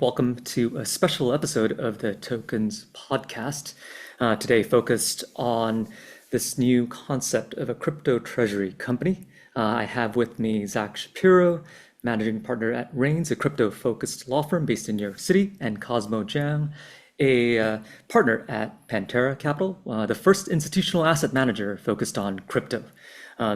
Welcome to a special episode of the Tokens podcast. Today, focused on this new concept of a crypto treasury company. I have with me Zack Shapiro, managing partner at Rains, a crypto-focused law firm based in New York City, and Cosmo Jiang, a partner at Pantera Capital, the first institutional asset manager focused on crypto.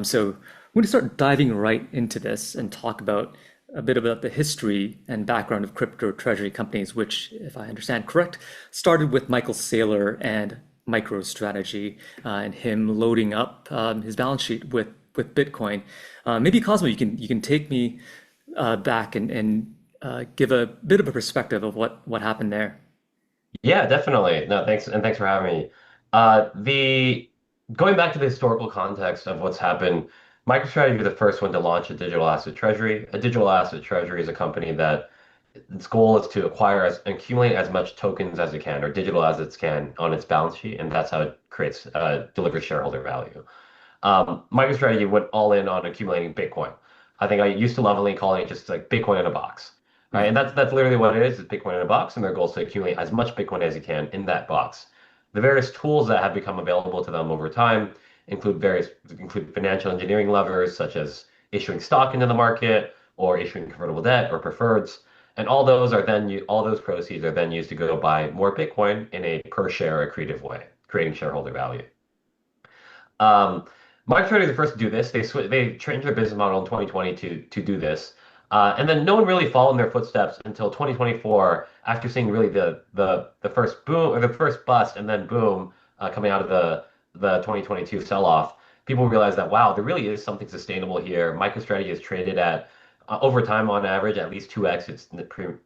So we're going to start diving right into this and talk about a bit about the history and background of crypto treasury companies, which, if I understand correct, started with Michael Saylor and MicroStrategy, and him loading up his balance sheet with Bitcoin. Maybe Cosmo, you can take me back and give a bit of a perspective of what happened there. Yeah, definitely. No, thanks for having me. The Going back to the historical context of what's happened, MicroStrategy was the first one to launch a digital asset treasury. A digital asset treasury is a company that its goal is to accumulate as much tokens as it can, or digital assets can, on its balance sheet, and that's how it delivers shareholder value. MicroStrategy went all in on accumulating Bitcoin. I think I used to lovingly calling it just like Bitcoin in a box, right? And that's literally what it is. It's Bitcoin in a box, and their goal is to accumulate as much Bitcoin as you can in that box. The various tools that have become available to them over time include financial engineering levers such as issuing stock into the market or issuing convertible debt or preferreds, and all those proceeds are then used to go buy more Bitcoin in a per share accretive way, creating shareholder value. Um, MicroStrategy is the first to do this. They changed their business model in 2020 to do this. And then no one really followed in their footsteps until 2024, after seeing really the first boom or the first bust and then boom coming out of the 2022 sell-off. People realized that, wow, there really is something sustainable here. MicroStrategy is traded at over time on average at least 2x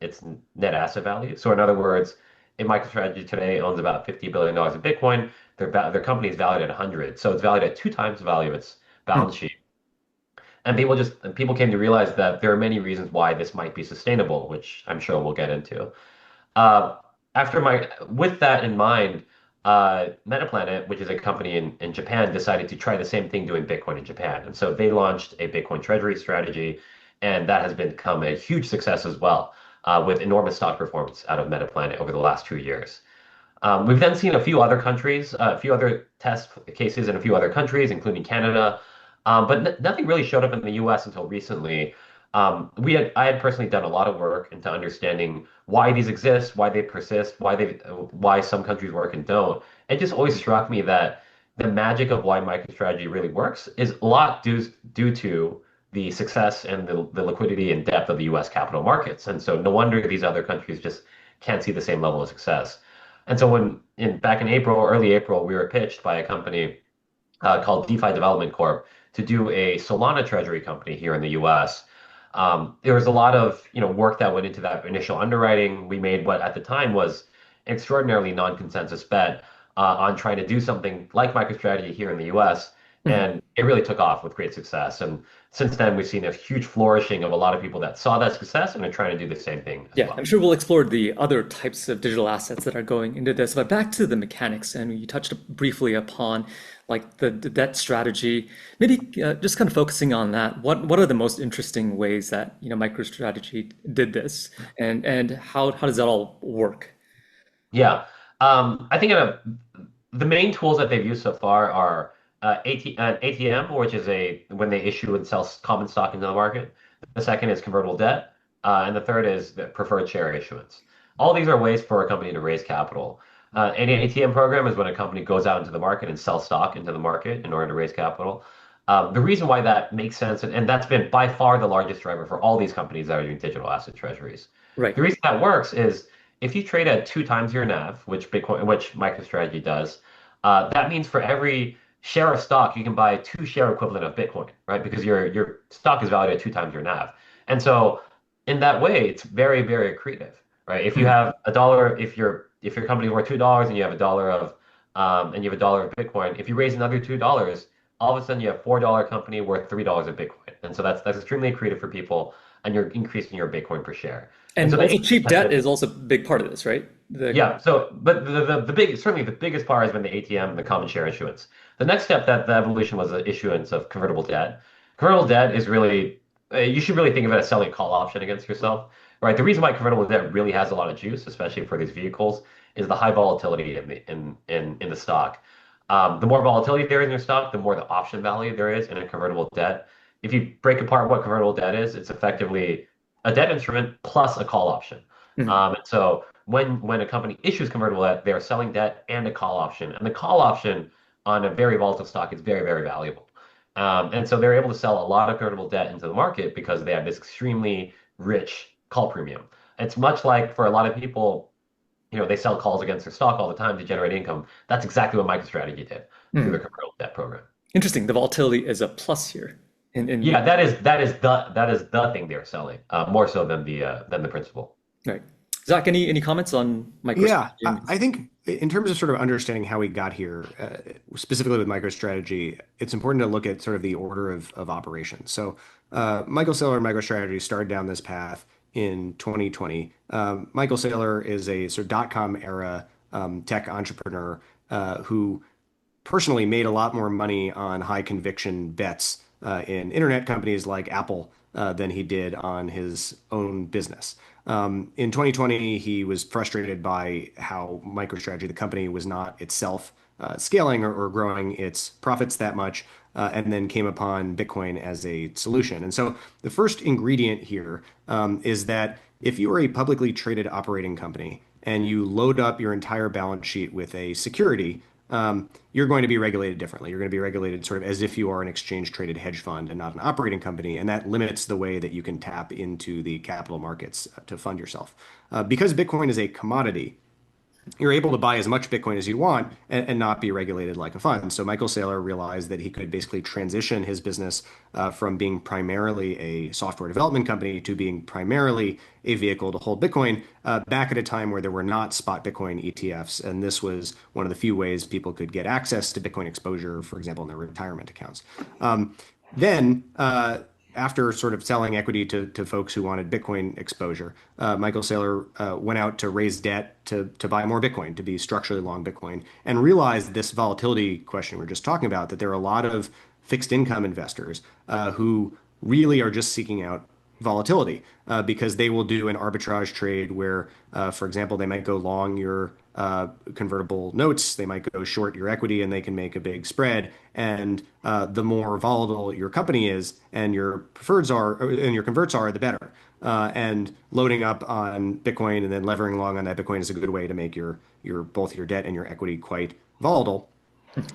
its net asset value. So in other words, if MicroStrategy today owns about $50 billion of Bitcoin, their company is valued at 100. So it's valued at two times the value of its balance sheet. And people came to realize that there are many reasons why this might be sustainable, which I'm sure we'll get into. Uh, with that in mind, Metaplanet, which is a company in Japan, decided to try the same thing doing Bitcoin in Japan. And so they launched a Bitcoin treasury strategy, and that has become a huge success as well, with enormous stock performance out of Metaplanet over the last 2 years. We've then seen a few other test cases in a few other countries, including Canada, but nothing really showed up in the US until recently. I had personally done a lot of work into understanding why these exist, why they persist, why some countries work and don't. It just always struck me that the magic of why MicroStrategy really works is a lot due to the success and the liquidity and depth of the US capital markets. And so no wonder these other countries just can't see the same level of success. And so back in early April, we were pitched by a company called DeFi Development Corp to do a Solana treasury company here in the US. There was a lot of work that went into that initial underwriting. We made what at the time was an extraordinarily non-consensus bet on trying to do something like MicroStrategy here in the US, and it really took off with great success. And since then, we've seen a huge flourishing of a lot of people that saw that success and are trying to do the same thing as Yeah, well. I'm sure we'll explore the other types of digital assets that are going into this. But back to the mechanics, and you touched briefly upon like the debt strategy. Maybe just kind of focusing on that. What are the most interesting ways that MicroStrategy did this, and how does that all work? Yeah. I think the main tools that they've used so far are an ATM, which is when they issue and sell common stock into the market. The second is convertible debt, and the third is the preferred share issuance. All these are ways for a company to raise capital. An ATM program is when a company goes out into the market and sells stock into the market in order to raise capital. The reason why that makes sense, and that's been by far the largest driver for all these companies that are doing digital asset treasuries. Right. The reason that works is if you trade at two times your NAV, which MicroStrategy does, that means for every share of stock, you can buy two share equivalent of Bitcoin, right? Because your stock is valued at two times your NAV. And so in that way, it's very, very accretive, right? If you have a dollar, if your company is worth $2 and you have a dollar of Bitcoin, if you raise another $2, all of a sudden you have $4 company worth $3 of Bitcoin. And so that's extremely accretive for people, and you're increasing your Bitcoin per share. And And so the also ATM cheap has debt been is also a big part of this, right? yeah. But certainly the biggest part has been the ATM, the common share issuance. The next step that the evolution was the issuance of convertible debt. Convertible debt is really, you should really think of it as selling a call option against yourself. right? The reason why convertible debt really has a lot of juice, especially for these vehicles, is the high volatility in the stock. The more volatility there is in your stock, the more the option value there is in a convertible debt. If you break apart what convertible debt is, it's effectively a debt instrument plus a call option. Mhm. And so when a company issues convertible debt, they are selling debt and a call option. And the call option on a very volatile stock is very, very valuable. And so they're able to sell a lot of convertible debt into the market because they have this extremely rich call premium. It's much like for a lot of people, they sell calls against their stock all the time to generate income. That's exactly what MicroStrategy did through their Mhm. convertible debt program. Interesting. The volatility is a plus here. In Yeah, that is the thing they're selling, more so than the principal. right. Zach, any comments on Yeah, MicroStrategy? I think in terms of sort of understanding how we got here, specifically with MicroStrategy, it's important to look at sort of the order of operations. So, Michael Saylor and MicroStrategy started down this path in 2020. Michael Saylor is a sort of dot-com era tech entrepreneur who personally made a lot more money on high conviction bets in internet companies like Apple than he did on his own business. In 2020, he was frustrated by how MicroStrategy, the company, was not itself scaling or growing its profits that much, and then came upon Bitcoin as a solution. And so the first ingredient here is that if you are a publicly traded operating company and you load up your entire balance sheet with a security, you're going to be regulated differently. You're going to be regulated sort of as if you are an exchange traded hedge fund and not an operating company. And that limits the way that you can tap into the capital markets to fund yourself. Because Bitcoin is a commodity, you're able to buy as much Bitcoin as you want and not be regulated like a fund. So Michael Saylor realized that he could basically transition his business from being primarily a software development company to being primarily a vehicle to hold Bitcoin back at a time where there were not spot Bitcoin ETFs. And this was one of the few ways people could get access to Bitcoin exposure, for example, in their retirement accounts. Then, after sort of selling equity to folks who wanted Bitcoin exposure, Michael Saylor went out to raise debt to buy more Bitcoin, to be structurally long Bitcoin, and realized this volatility question we are just talking about, that there are a lot of fixed income investors who really are just seeking out volatility because they will do an arbitrage trade where, for example, they might go long your convertible notes, they might go short your equity, and they can make a big spread. And the more volatile your company is, and your preferreds are, and your converts are, the better. And loading up on Bitcoin and then levering long on that Bitcoin is a good way to make your both your debt and your equity quite volatile.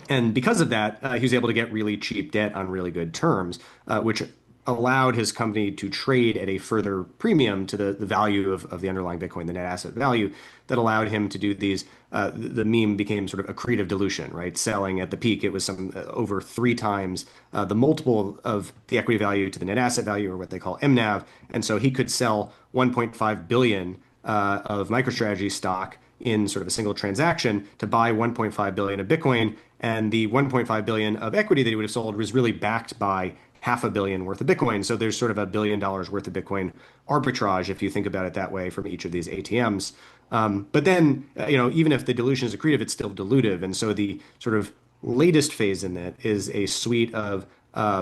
And because of that, he was able to get really cheap debt on really good terms, which allowed his company to trade at a further premium to the value of the underlying Bitcoin, the net asset value, that allowed him to do these. The meme became sort of accretive dilution, right? Selling at the peak, it was some over three times the multiple of the equity value to the net asset value, or what they call MNAV. And so he could sell 1.5 billion of MicroStrategy stock in sort of a single transaction to buy 1.5 billion of Bitcoin, and the 1.5 billion of equity that he would have sold was really backed by half a billion worth of Bitcoin. So there's sort of $1 billion worth of Bitcoin arbitrage if you think about it that way from each of these ATMs. But then, even if the dilution is accretive, it's still dilutive. And so the sort of latest phase in that is a suite of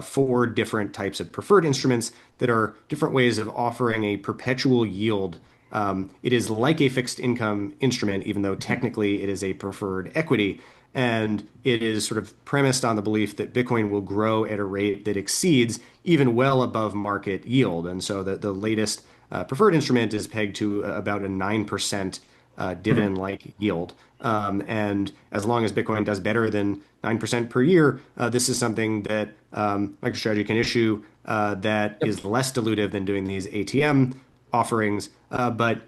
four different types of preferred instruments that are different ways of offering a perpetual yield. It is like a fixed income instrument, even though technically it is a preferred equity. And it is sort of premised on the belief that Bitcoin will grow at a rate that exceeds even well above market yield. And so the latest preferred instrument is pegged to about a 9% Mhm. dividend-like yield. And as long as Bitcoin does better than 9% per year, this is something that MicroStrategy can issue that Yep. is less dilutive than doing these ATM offerings, but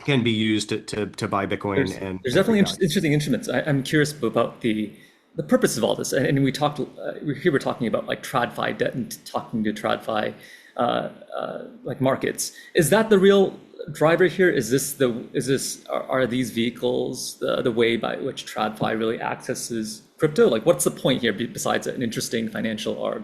can be used to buy Bitcoin There's and definitely create value. interesting instruments. I'm curious about the purpose of all this, and we talked. Here we're talking about like TradFi debt and talking to TradFi like markets. Is that the real driver here? Are these vehicles the way by which TradFi really accesses crypto? Like, what's the point here besides an interesting financial arb?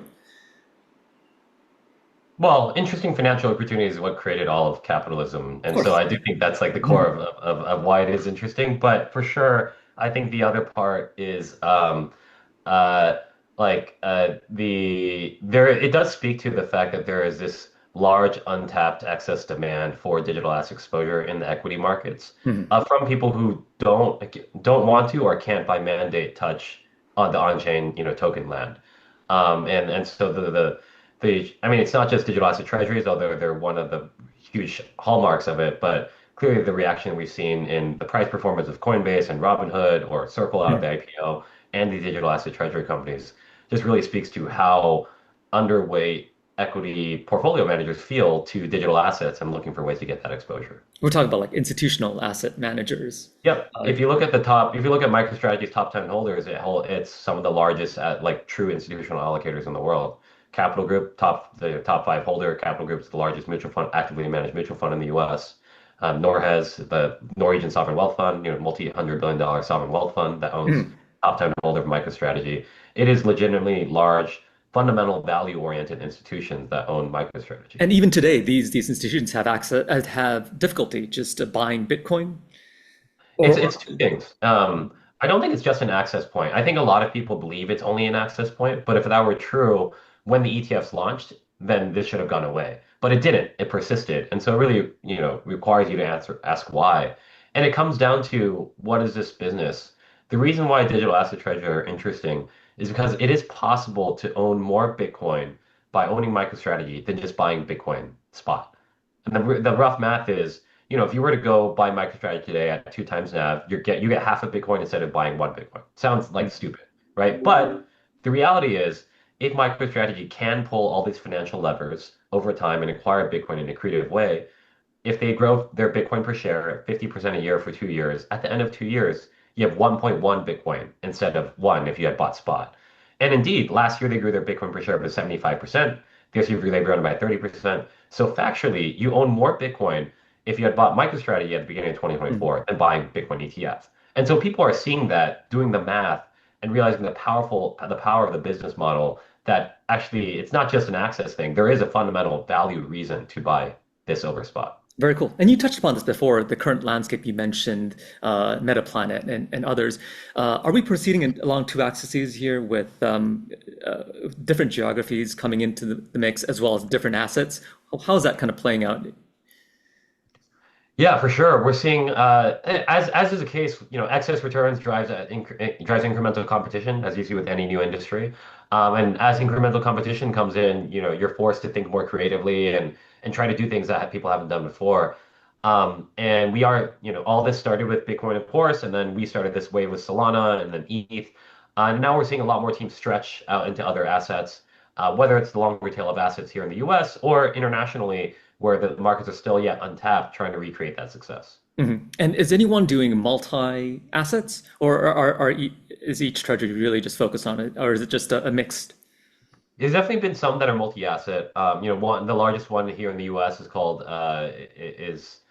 Well, interesting financial opportunities is what created all of capitalism. Of And so course. I do think that's like the core Mhm. of why it is interesting. But for sure, I think the other part is uh, like the there it does speak to the fact that there is this large untapped excess demand for digital asset exposure in the equity markets Mhm. from people who don't want to or can't by mandate touch on the on-chain, token land. And so I mean, it's not just digital asset treasuries, although they're one of the huge hallmarks of it, but clearly the reaction we've seen in the price performance of Coinbase and Robinhood or Circle out of the Mhm. IPO and the digital asset treasury companies just really speaks to how underweight equity portfolio managers feel to digital assets and looking for ways to get that exposure. We're talking about like institutional asset managers. Yep. Uh, If you look at MicroStrategy's top 10 holders, it's some of the largest like true institutional allocators in the world. Capital Group, the top five holder. Capital Group is the largest mutual fund, actively managed mutual fund in the U.S. Norges, the Norwegian Sovereign Wealth Fund, multi-hundred billion dollar sovereign wealth fund that owns mhm. top 10 holder of MicroStrategy. It is legitimately large, fundamental value-oriented institutions that own MicroStrategy. And even today, these institutions have access have difficulty just buying Bitcoin It's or two things. I don't think it's just an access point. I think a lot of people believe it's only an access point, but if that were true, when the ETFs launched, then this should have gone away. But it didn't. It persisted. And so it really, requires you to ask why. And it comes down to what is this business? The reason why digital asset treasury are interesting is because it is possible to own more Bitcoin by owning MicroStrategy than just buying Bitcoin spot. And the rough math is, if you were to go buy MicroStrategy today at 2 times NAV, you get half a Bitcoin instead of buying one Bitcoin. Sounds like stupid, right? But the reality is, if MicroStrategy can pull all these financial levers over time and acquire Bitcoin in a creative way, if they grow their Bitcoin per share at 50% a year for 2 years, at the end of 2 years, you have 1.1 Bitcoin instead of one if you had bought spot. And indeed, last year they grew their Bitcoin per share by 75%. This year they've grown by 30%. So factually, you own more Bitcoin if you had bought MicroStrategy at the beginning of Mhm. 2024 than buying Bitcoin ETF. And so people are seeing that, doing the math, and realizing the power of the business model that actually it's not just an access thing. There is a fundamental value reason to buy this over spot. Very cool. And you touched upon this before, the current landscape you mentioned, Metaplanet and others. Are we proceeding along two axes here with different geographies coming into the mix as well as different assets? How is that kind of playing out? Yeah, for sure. We're seeing, as is the case, excess returns drives incremental competition, as you see with any new industry. And as incremental competition comes in, you're forced to think more creatively and try to do things that people haven't done before. And we are, all this started with Bitcoin, of course, and then we started this wave with Solana and then ETH. And now we're seeing a lot more teams stretch out into other assets, whether it's the longer tail of assets here in the US or internationally where the markets are still yet untapped, trying to recreate that success. Mhm. And is anyone doing multi-assets, or is each treasury really just focused on it, or is it just a mixed? There's definitely been some that are multi-asset. The largest one here in the U.S. is called is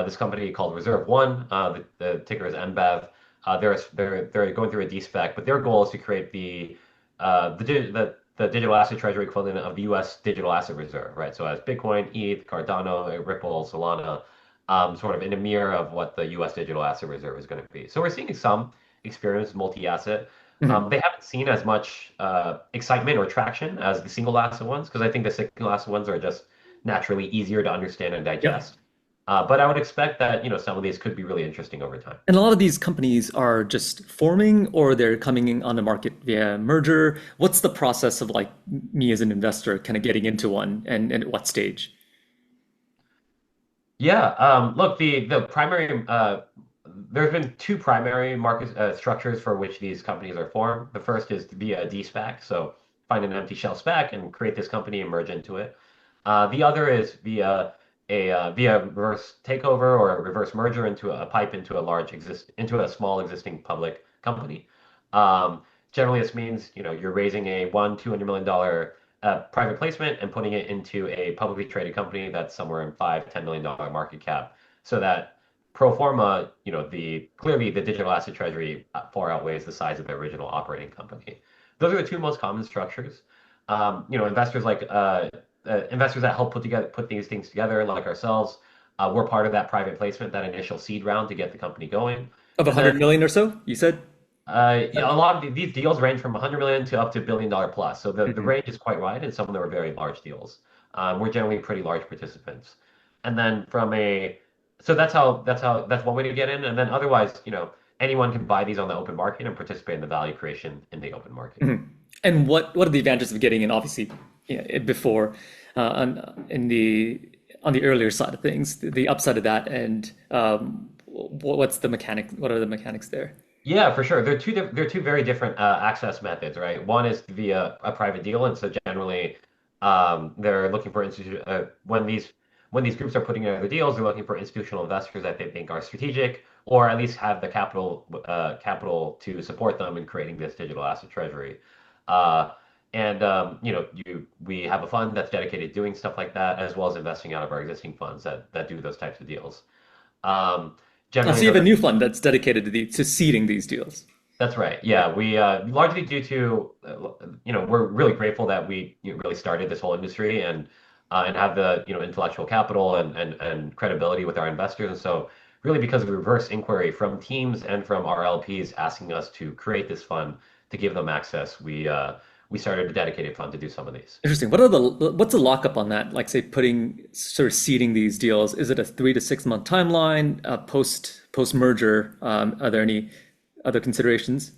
this company called Reserve One. The ticker is NBEV. They're going through a de-SPAC, but their goal is to create the digital asset treasury equivalent of the U.S. digital asset reserve, right? So as Bitcoin, ETH, Cardano, Ripple, Solana, sort of in a mirror of what the U.S. digital asset reserve is going to be. So we're seeing some experience multi-asset. Mhm. They haven't seen as much excitement or traction as the single asset ones because I think the single asset ones are just naturally easier to understand and Yep. digest. But I would expect that some of these could be really interesting over time. And a lot of these companies are just forming or they're coming in on the market via merger. What's the process of like me as an investor kind of getting into one and at what stage? Yeah, look, the primary there's been two primary market structures for which these companies are formed. The first is via a de-SPAC, so find an empty shell SPAC and create this company and merge into it. The other is via reverse takeover or a reverse merger into a pipe into a small existing public company. Um, Generally, this means you're raising a $200 million private placement and putting it into a publicly traded company that's somewhere in $5-10 million market cap, so that pro forma, clearly the digital asset treasury far outweighs the size of the original operating company. Those are the two most common structures. Investors that help put these things together, like ourselves, we're part of that private placement, that initial seed round to get the company going. Of And then 100 million or so, you said? yeah, a lot of these deals range from 100 million to up to $1 billion plus. So the Mhm. range is quite wide, and some of them are very large deals. We're generally pretty large participants. And then so that's one way to get in. And then otherwise, anyone can buy these on the open market and participate in the value creation in the open market. Mhm. And what are the advantages of getting in? Obviously, before in on the earlier side of things, the upside of that, and what's the mechanic? What are the mechanics there? Yeah, for sure. They're two very different access methods, right? One is via a private deal, and so generally, they're looking for when these groups are putting together deals, they're looking for institutional investors that they think are strategic, or at least have the capital to support them in creating this digital asset treasury. Uh, and we have a fund that's dedicated to doing stuff like that, as well as investing out of our existing funds that do those types of deals. Um, So Generally, you have those a are new fund that's dedicated to seeding these deals. That's right. Yeah, we largely due to we're really grateful that we really started this whole industry and have the intellectual capital and credibility with our investors. And so really because of reverse inquiry from teams and from our LPs asking us to create this fund to give them access, we started a dedicated fund to do some of these. Interesting. What's the lockup on that? Like, say, putting sort of seeding these deals. Is it a 3 to 6 month timeline? Post merger? Are there any other considerations?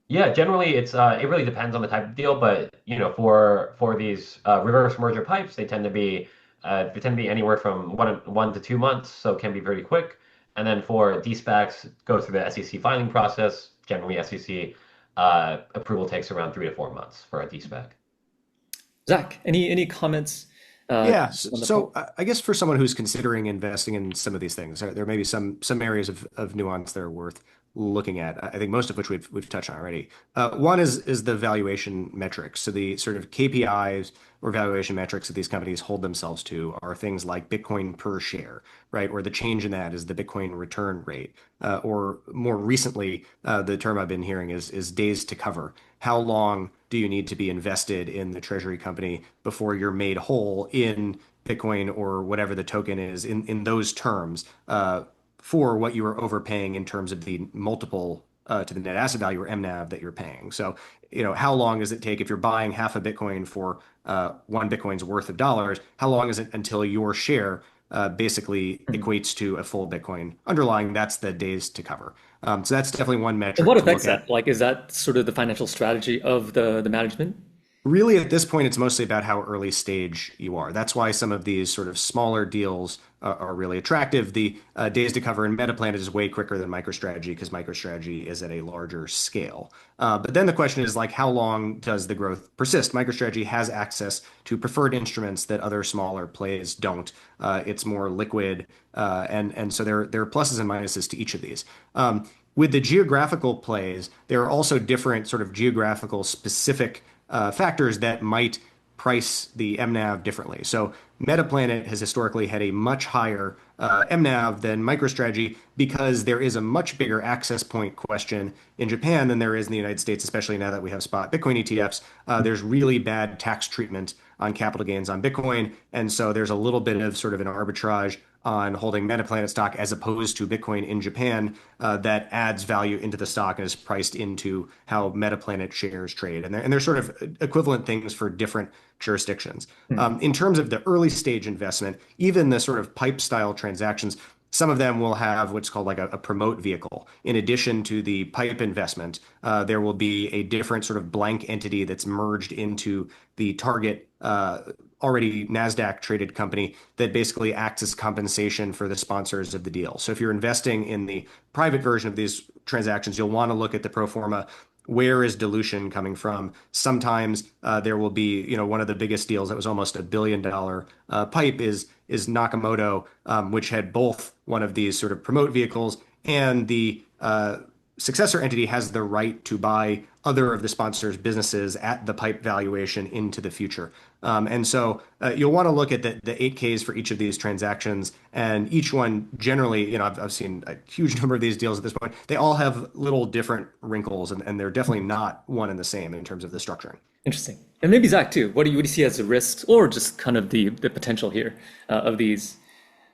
Yeah, generally it really depends on the type of deal, but for these reverse merger pipes, they tend to be anywhere from 1 to 2 months, so it can be very quick. And then for de-SPACs, go through the SEC filing process. Generally, SEC approval takes around 3 to 4 months for a de-SPAC. Zach, any comments Yeah, on the point? so I guess for someone who's considering investing in some of these things, there may be some areas of nuance that are worth looking at. I think most of which we've touched on already. One is the valuation metrics. So the sort of KPIs or valuation metrics that these companies hold themselves to are things like Bitcoin per share, right? Or the change in that is the Bitcoin return rate. Or more recently, the term I've been hearing is days to cover. How long do you need to be invested in the treasury company before you're made whole in Bitcoin or whatever the token is in those terms for what you are overpaying in terms of the multiple to the net asset value or MNAV that you're paying. So, how long does it take if you're buying half a Bitcoin for one Bitcoin's worth of dollars? How long is it until your share basically equates to a full Bitcoin? Underlying, that's the days to cover. So that's definitely one And metric what to affects look at. that? Like, is that sort of the financial strategy of the management? Really, at this point, it's mostly about how early stage you are. That's why some of these sort of smaller deals are really attractive. The days to cover in Metaplanet is way quicker than MicroStrategy because MicroStrategy is at a larger scale. But then the question is like, how long does the growth persist? MicroStrategy has access to preferred instruments that other smaller plays don't. It's more liquid, and so there are pluses and minuses to each of these. With the geographical plays, there are also different sort of geographical specific factors that might price the MNAV differently. So Metaplanet has historically had a much higher MNAV than MicroStrategy because there is a much bigger access point question in Japan than there is in the United States, especially now that we have spot Bitcoin ETFs. There's really bad tax treatment on capital gains on Bitcoin. And so there's a little bit of sort of an arbitrage on holding Metaplanet stock as opposed to Bitcoin in Japan that adds value into the stock and is priced into how Metaplanet shares trade. And they're sort of equivalent things for different jurisdictions. In terms of the early stage investment, even the sort of pipe style transactions, some of them will have what's called like a promote vehicle. In addition to the pipe investment, there will be a different sort of blank entity that's merged into the target already NASDAQ traded company that basically acts as compensation for the sponsors of the deal. So if you're investing in the private version of these transactions, you'll want to look at the pro forma. Where is dilution coming from? Sometimes there will be, one of the biggest deals that was almost $1 billion pipe is Nakamoto, which had both one of these sort of promote vehicles and the successor entity has the right to buy other of the sponsors' businesses at the pipe valuation into the future. And so you'll want to look at the 8Ks for each of these transactions. And each one generally, I've seen a huge number of these deals at this point. They all have little different wrinkles, and they're definitely not one and the same in terms of the structuring. Interesting. And maybe Zach too. What do you see as the risks or just kind of the potential here of these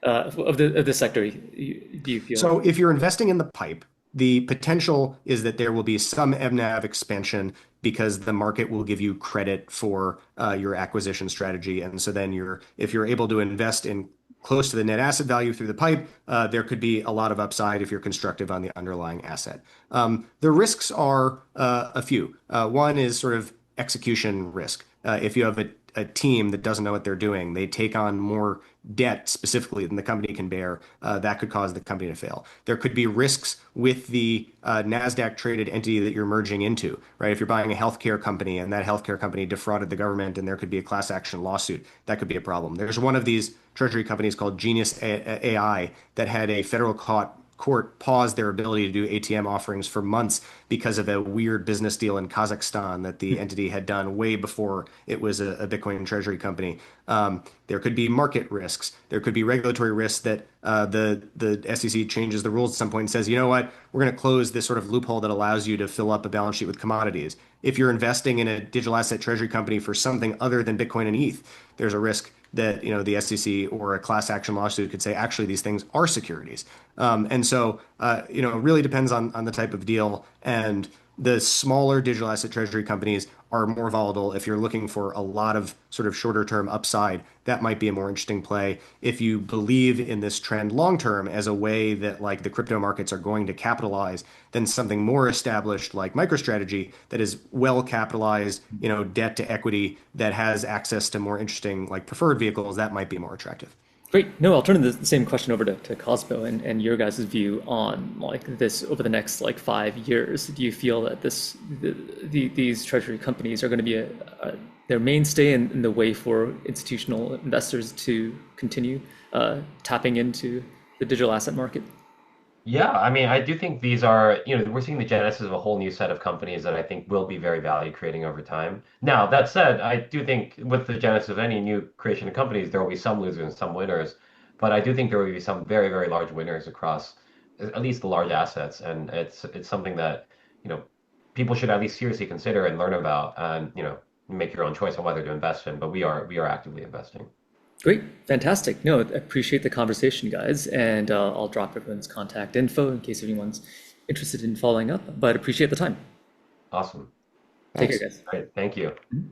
of the sector? Do you feel? So if you're investing in the pipe, the potential is that there will be some MNAV expansion because the market will give you credit for your acquisition strategy. And so then if you're able to invest in close to the net asset value through the pipe, there could be a lot of upside if you're constructive on the underlying asset. The risks are a few. One is sort of execution risk. If you have a team that doesn't know what they're doing, they take on more debt specifically than the company can bear, that could cause the company to fail. There could be risks with the NASDAQ traded entity that you're merging into, right? If you're buying a healthcare company and that healthcare company defrauded the government and there could be a class action lawsuit, that could be a problem. There's one of these treasury companies called Genius AI that had a federal court pause their ability to do ATM offerings for months because of a weird business deal in Kazakhstan that the entity had done way before it was a Bitcoin treasury company. There could be market risks. There could be regulatory risks that the SEC changes the rules at some point and says, you know what, we're going to close this sort of loophole that allows you to fill up a balance sheet with commodities. If you're investing in a digital asset treasury company for something other than Bitcoin and ETH, there's a risk that the SEC or a class action lawsuit could say, actually, these things are securities. And so, it really depends on the type of deal. And the smaller digital asset treasury companies are more volatile. If you're looking for a lot of sort of shorter term upside, that might be a more interesting play. If you believe in this trend long term as a way that like the crypto markets are going to capitalize, then something more established like MicroStrategy that is well capitalized, debt to equity that has access to more interesting like preferred vehicles, that might be more attractive. Great. No, I'll turn the same question over to Cosmo and your guys' view on like this over the next like 5 years. Do you feel that these treasury companies are going to be their mainstay in the way for institutional investors to continue tapping into the digital asset market? Yeah, I mean, I do think these are, we're seeing the genesis of a whole new set of companies that I think will be very value creating over time. Now, that said, I do think with the genesis of any new creation of companies, there will be some losers and some winners. But I do think there will be some very, very large winners across at least the large assets. And it's something that, people should at least seriously consider and learn about and, make your own choice on whether to invest in. But we are actively investing. Great, fantastic. No, I appreciate the conversation, guys, and I'll drop everyone's contact info in case anyone's interested in following up, but appreciate the time. Awesome. Take care, Thanks. guys. Great. Thank you. Mhm.